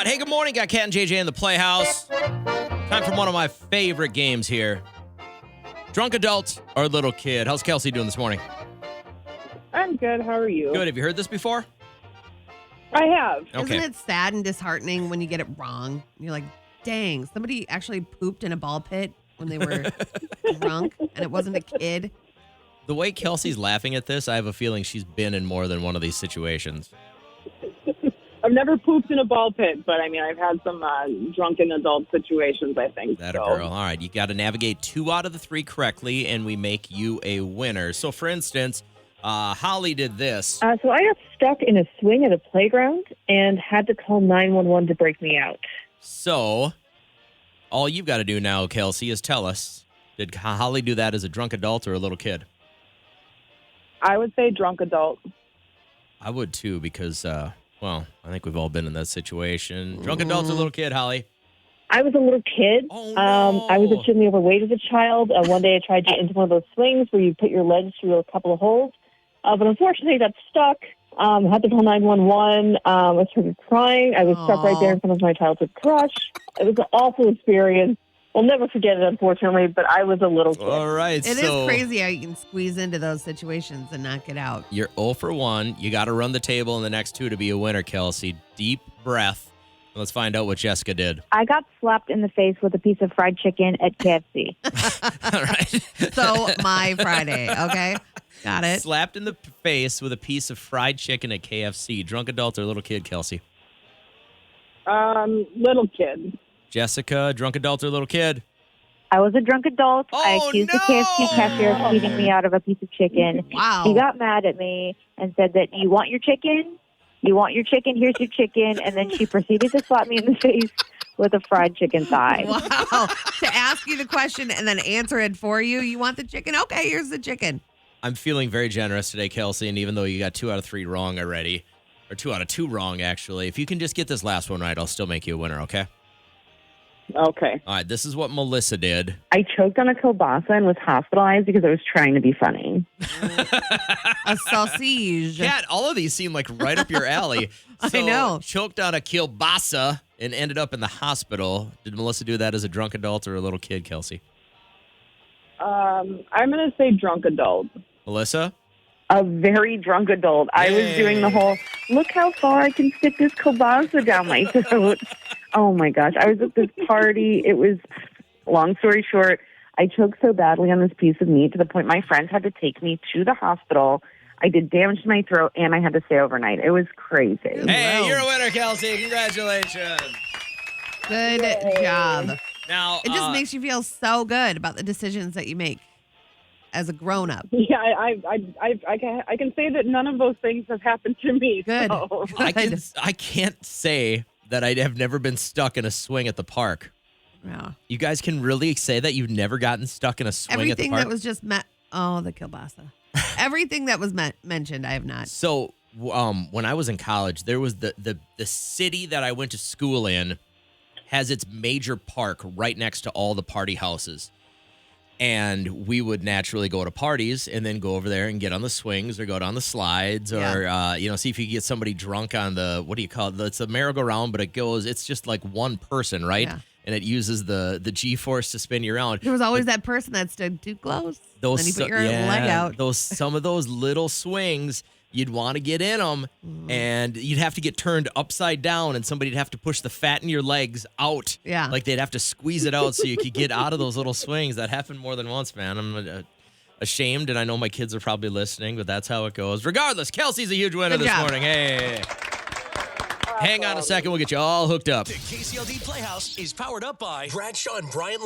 right. Hey, good morning. Got Cat and JJ in the Playhouse. Time for one of my favorite games here. Drunk adult or little kid? How's Kelsey doing this morning? I'm good. How are you? Good. Have you heard this before? I have. Okay. Isn't it sad and disheartening when you get it wrong? You're like, dang, somebody actually pooped in a ball pit when they were drunk and it wasn't a kid. The way Kelsey's laughing at this, I have a feeling she's been in more than one of these situations. I've never pooped in a ball pit, but I mean, I've had some drunken adult situations, I think. That a girl. All right. You got to navigate 2 out of the 3 correctly, and we make you a winner. So, for instance, Holly did this. So I got stuck in a swing at a playground and had to call 911 to break me out. So, all you've got to do now, Kelsey, is tell us, did Holly do that as a drunk adult or a little kid? I would say drunk adult. I would too, because, well, I think we've all been in that situation. Drunk adults or little kid, Holly? I was a little kid. Oh, no. I was extremely overweight as a child. One day I tried to get into one of those swings where you put your legs through a couple of holes. But unfortunately, I got stuck. Had to call 911. I started crying. I was stuck right there in front of my childhood crush. It was an awful experience. I'll never forget it, unfortunately, but I was a little kid. All right. It is crazy how you can squeeze into those situations and not get out. You're 0 for 1. You got to run the table in the next 2 to be a winner, Kelsey. Deep breath. Let's find out what Jessica did. I got slapped in the face with a piece of fried chicken at KFC. All right. So, my Friday, okay? Got it. Slapped in the face with a piece of fried chicken at KFC. Drunk adult or little kid, Kelsey? Little kid. Jessica, drunk adult or little kid? I was a drunk adult. I Oh, accused no! the KFC cashier of feeding me out of a piece of chicken. Wow. He got mad at me and said that, you want your chicken? You want your chicken? Here's your chicken. And then she proceeded to slap me in the face with a fried chicken thigh. Wow. To ask you the question and then answer it for you. You want the chicken? Okay, here's the chicken. I'm feeling very generous today, Kelsey, and even though you got 2 out of 3 wrong already, or 2 out of 2 wrong, actually, if you can just get this last one right, I'll still make you a winner, okay? Okay. All right, this is what Melissa did. I choked on a kielbasa and was hospitalized because I was trying to be funny. A sausage. Kat, all of these seem like right up your alley. I know. Choked on a kielbasa and ended up in the hospital. Did Melissa do that as a drunk adult or a little kid, Kelsey? I'm going to say drunk adult. Melissa? A very drunk adult. I was doing the whole, look how far I can stick this kielbasa down my throat. Oh, my gosh. I was at this party. It was, long story short, I choked so badly on this piece of meat to the point my friends had to take me to the hospital. I did damage to my throat, and I had to stay overnight. It was crazy. Hey, Wow. you're a winner, Kelsey. Congratulations. Good job. Now, It just makes you feel so good about the decisions that you make as a grown-up. Yeah, I can say that none of those things have happened to me. Good. So. I can't say that I have never been stuck in a swing at the park. Yeah. You guys can really say that you've never gotten stuck in a swing at the Everything park? that was just the kielbasa. Everything that was mentioned, I have not. So, when I was in college, there was the city that I went to school in has its major park right next to all the party houses. And we would naturally go to parties and then go over there and get on the swings or go down the slides or, see if you can get somebody drunk on the, what do you call it? It's a merry-go-round, but it's just like one person, right? Yeah. And it uses the G-force to spin you around. There was always that person that stood too close. Then you put your leg out. Some of those little swings, you'd want to get in them, and you'd have to get turned upside down, and somebody'd have to push the fat in your legs out. Yeah. Like they'd have to squeeze it out so you could get out of those little swings. That happened more than once, man. I'm ashamed, and I know my kids are probably listening, but that's how it goes. Regardless, Kelsey's a huge winner Good this job. morning. Hey. Hang on a second. We'll get you all hooked up. The KCLD Playhouse is powered up by Bradshaw and Brian